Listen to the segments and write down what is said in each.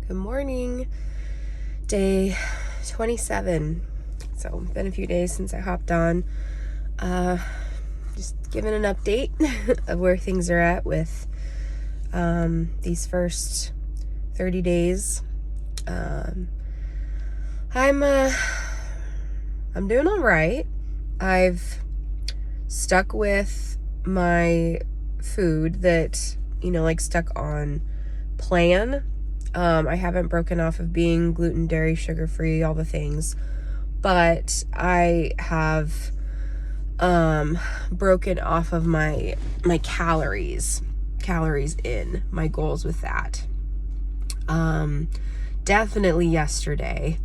Good morning. Day 27. So, been a few days since I hopped on. Just giving an update of where things are at with these first 30 days. I'm doing all right. I've stuck with my food that, stuck on plan. I haven't broken off of being gluten, dairy, sugar-free, all the things, but I have broken off of my calories in, my goals with that. Definitely yesterday.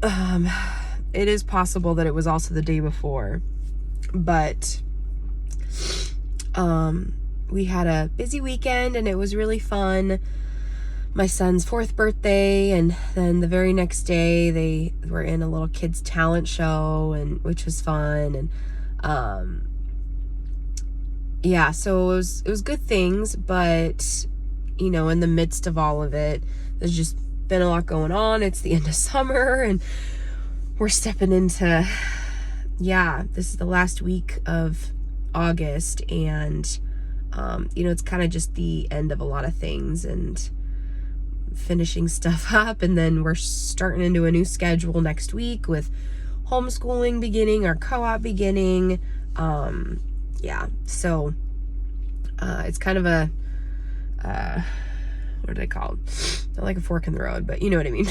It is possible that it was also the day before, but we had a busy weekend and it was really fun. My son's 4th birthday, and then the very next day they were in a little kids talent show, and which was fun. And so it was good things, but in the midst of all of it, there's just been a lot going on. It's the end of summer and we're stepping into this is the last week of August, and it's kind of just the end of a lot of things and finishing stuff up, and then we're starting into a new schedule next week with homeschooling beginning, our co-op beginning. So it's kind of a what are they called? Not like a fork in the road, but you know what I mean.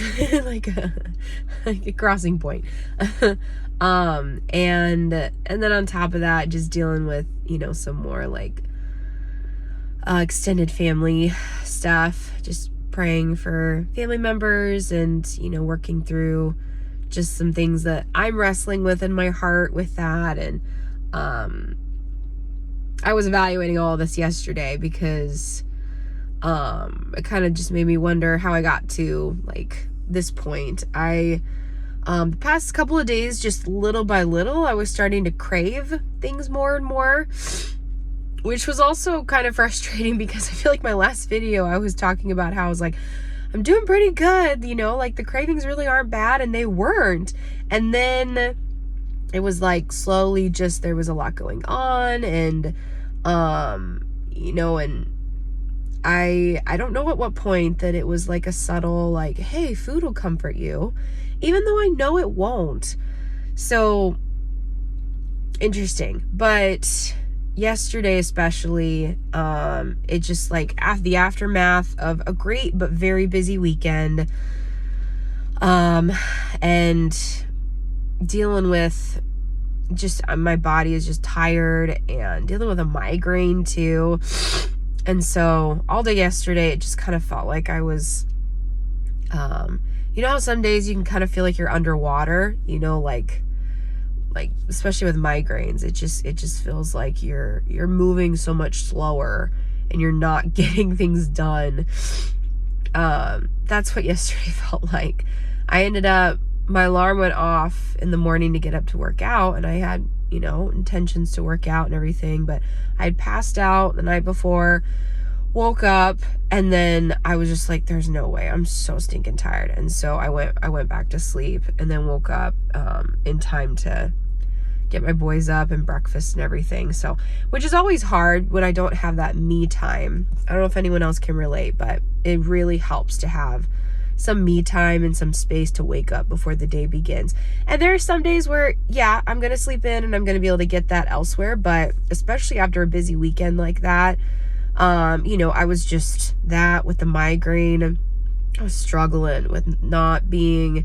like a crossing point. And then on top of that, just dealing with some more like extended family stuff, just praying for family members and working through just some things that I'm wrestling with in my heart with that. And I was evaluating all of this yesterday because it kind of just made me wonder how I got to like this point. The past couple of days, just little by little, I was starting to crave things more and more, which was also kind of frustrating because I feel like my last video I was talking about how I was like, I'm doing pretty good, like the cravings really aren't bad, and they weren't. And then it was like slowly just there was a lot going on, and and I don't know at what point that it was like a subtle like, hey, food will comfort you, even though I know it won't. So interesting. But yesterday especially, it just like the aftermath of a great but very busy weekend, and dealing with just my body is just tired, and dealing with a migraine too. And so all day yesterday, it just kind of felt like I was, how some days you can kind of feel like you're underwater, like especially with migraines, it just feels like you're moving so much slower and you're not getting things done. That's what yesterday felt like. I ended up, my alarm went off in the morning to get up to work out, and I had, intentions to work out and everything, but I had passed out the night before, woke up, and then I was just like, there's no way, I'm so stinking tired. And so I went back to sleep, and then woke up in time to get my boys up and breakfast and everything. So, which is always hard when I don't have that me time. I don't know if anyone else can relate, but it really helps to have some me time and some space to wake up before the day begins. And there are some days where, I'm going to sleep in and I'm going to be able to get that elsewhere. But especially after a busy weekend like that, I was just that with the migraine. I was struggling with not being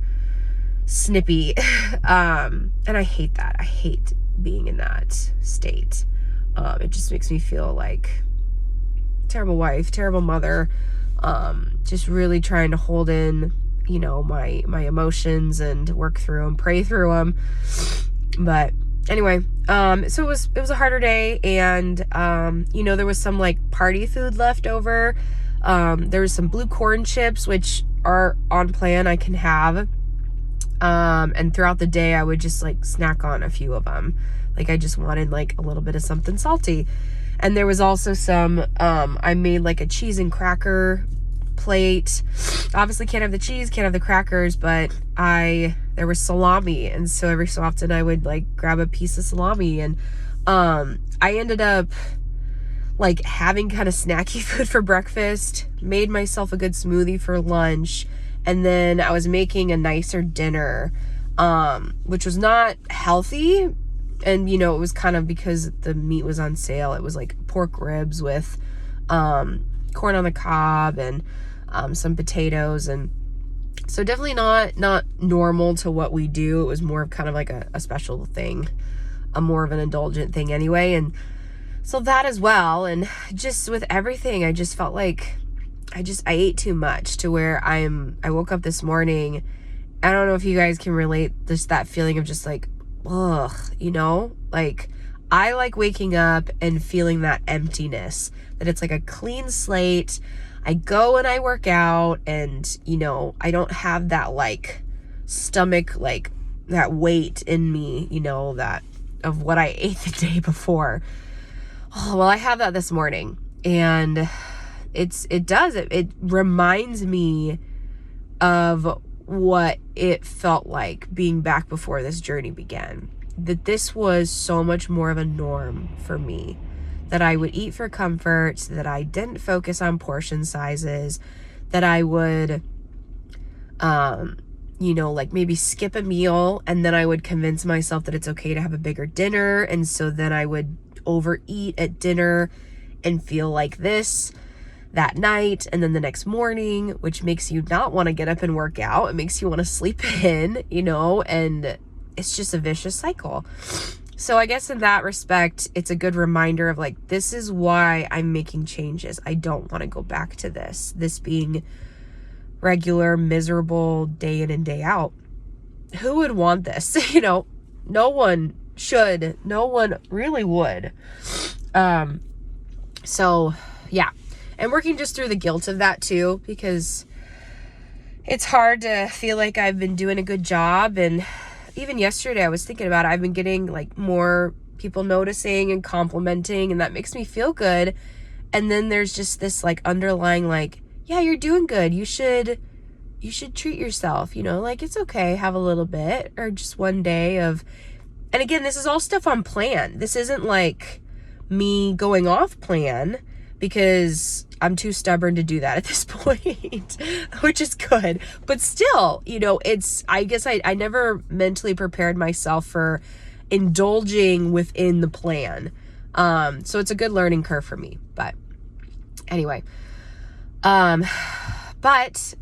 snippy. And I hate that. I hate being in that state. It just makes me feel like terrible wife, terrible mother. Just really trying to hold in, my emotions and work through them, pray through them. But anyway, so it was a harder day, and, there was some like party food left over. There was some blue corn chips, which are on plan, I can have. And throughout the day, I would just like snack on a few of them. Like I just wanted like a little bit of something salty. And there was also some, I made like a cheese and cracker plate. Obviously can't have the cheese, can't have the crackers, but there was salami, and so every so often I would like grab a piece of salami, and I ended up like having kind of snacky food for breakfast, made myself a good smoothie for lunch, and then I was making a nicer dinner, which was not healthy. And, it was kind of because the meat was on sale. It was like pork ribs with corn on the cob and some potatoes. And so definitely not normal to what we do. It was more of kind of like a special thing, more of an indulgent thing anyway. And so that as well. And just with everything, I just felt like I ate too much to where I woke up this morning. I don't know if you guys can relate, just that feeling of just like, ugh, like I like waking up and feeling that emptiness, that it's like a clean slate. I go and I work out, and I don't have that like stomach, like that weight in me, that of what I ate the day before. Oh, well, I have that this morning, and it reminds me of what it felt like being back before this journey began. That this was so much more of a norm for me. That I would eat for comfort, that I didn't focus on portion sizes, that I would, like maybe skip a meal, and then I would convince myself that it's okay to have a bigger dinner. And so then I would overeat at dinner and feel like this that night, and then the next morning, which makes you not want to get up and work out. It makes you want to sleep in, and it's just a vicious cycle. So I guess in that respect, it's a good reminder of like, this is why I'm making changes. I don't want to go back to this being regular, miserable day in and day out. Who would want this? No one should. No one really would. So yeah. And working just through the guilt of that too, because it's hard to feel like I've been doing a good job. And even yesterday I was thinking about it. I've been getting like more people noticing and complimenting, and that makes me feel good. And then there's just this like underlying like, yeah, you're doing good. You should treat yourself, like it's okay, have a little bit, or just one day of, and again, this is all stuff on plan. This isn't like me going off plan, because I'm too stubborn to do that at this point, which is good. But still, I guess I never mentally prepared myself for indulging within the plan. So it's a good learning curve for me. But anyway, but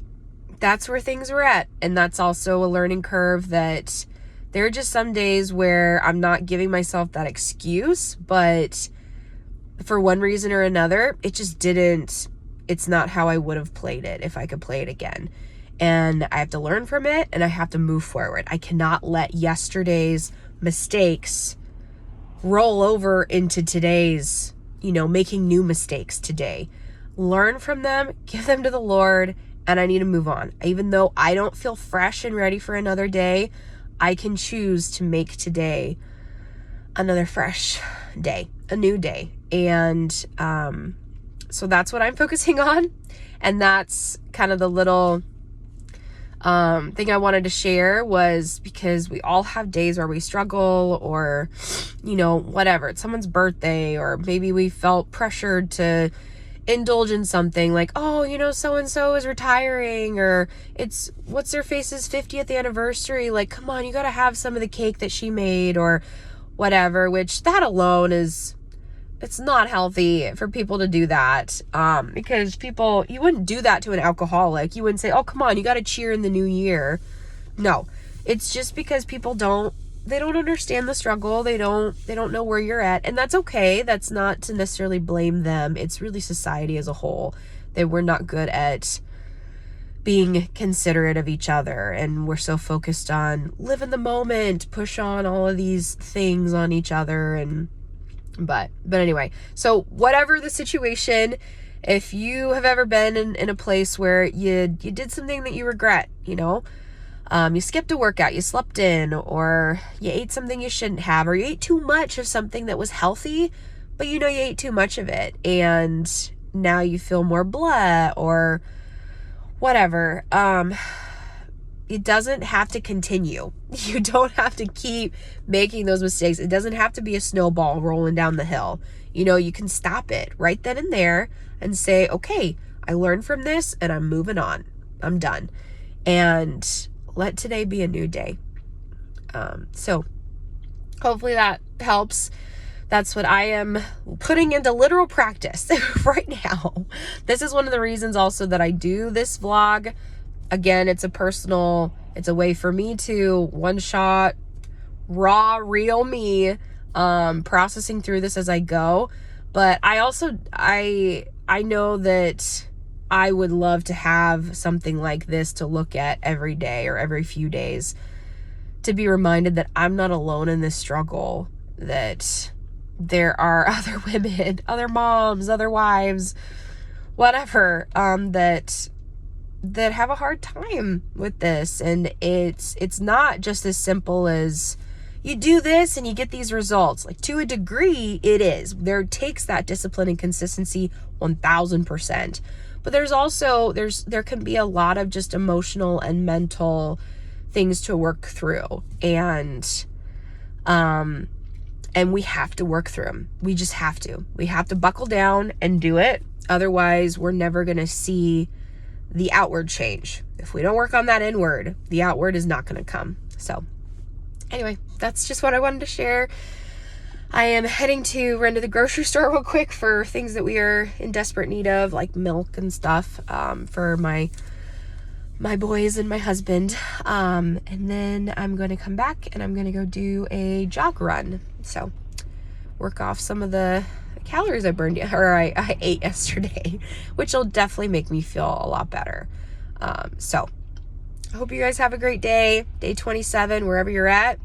that's where things are at. And that's also a learning curve, that there are just some days where I'm not giving myself that excuse, but for one reason or another, it's not how I would have played it if I could play it again. And I have to learn from it, and I have to move forward. I cannot let yesterday's mistakes roll over into today's, making new mistakes today. Learn from them, give them to the Lord, and I need to move on. Even though I don't feel fresh and ready for another day, I can choose to make today another fresh day, a new day. And so that's what I'm focusing on. And that's kind of the little thing I wanted to share, was because we all have days where we struggle, or, whatever. It's someone's birthday, or maybe we felt pressured to indulge in something like, oh, so-and-so is retiring, or it's what's their face's 50th anniversary. Like, come on, you got to have some of the cake that she made, or whatever, which that alone it's not healthy for people to do that. Because you wouldn't do that to an alcoholic. You wouldn't say, oh, come on, you got to cheer in the new year. No, it's just because people don't understand the struggle. They don't know where you're at, and that's okay. That's not to necessarily blame them. It's really society as a whole that we're not good at being considerate of each other, and we're so focused on live in the moment, push on all of these things on each other. But anyway, so whatever the situation, if you have ever been in a place where you did something that you regret, you skipped a workout, you slept in, or you ate something you shouldn't have, or you ate too much of something that was healthy, but you ate too much of it, and now you feel more blah, or whatever. It doesn't have to continue. You don't have to keep making those mistakes. It doesn't have to be a snowball rolling down the hill. You can stop it right then and there and say, okay, I learned from this and I'm moving on. I'm done. And let today be a new day. So hopefully that helps. That's what I am putting into literal practice right now. This is one of the reasons also that I do this vlog. Again, it's a way for me to one shot, raw, real me, processing through this as I go. But I also, I know that I would love to have something like this to look at every day or every few days, to be reminded that I'm not alone in this struggle, that there are other women, other moms, other wives, whatever, that have a hard time with this. And it's not just as simple as you do this and you get these results. Like, to a degree it is. There takes that discipline and consistency 1000%. But there's also, there can be a lot of just emotional and mental things to work through. And we have to work through them. We just have to. We have to buckle down and do it. Otherwise, we're never going to see the outward change. If we don't work on that inward, the outward is not going to come. So anyway, that's just what I wanted to share. I am heading to run to the grocery store real quick for things that we are in desperate need of, like milk and stuff, for my boys and my husband. And then I'm going to come back and I'm going to go do a jog run. So work off some of the calories I burned, or I ate yesterday, which will definitely make me feel a lot better. So I hope you guys have a great day. Day 27, wherever you're at,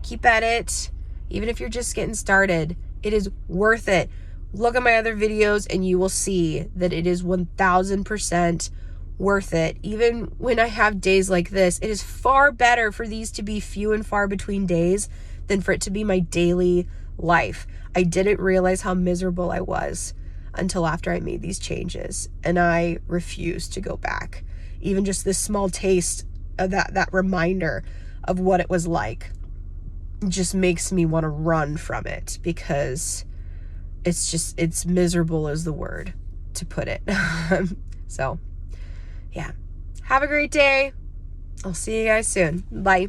keep at it. Even if you're just getting started, it is worth it. Look at my other videos and you will see that it is 1000% worth it. Even when I have days like this, it is far better for these to be few and far between days than for it to be my daily life. I didn't realize how miserable I was until after I made these changes, and I refused to go back. Even just this small taste of that reminder of what it was like just makes me want to run from it, because it's miserable is the word to put it. So yeah, have a great day. I'll see you guys soon. Bye.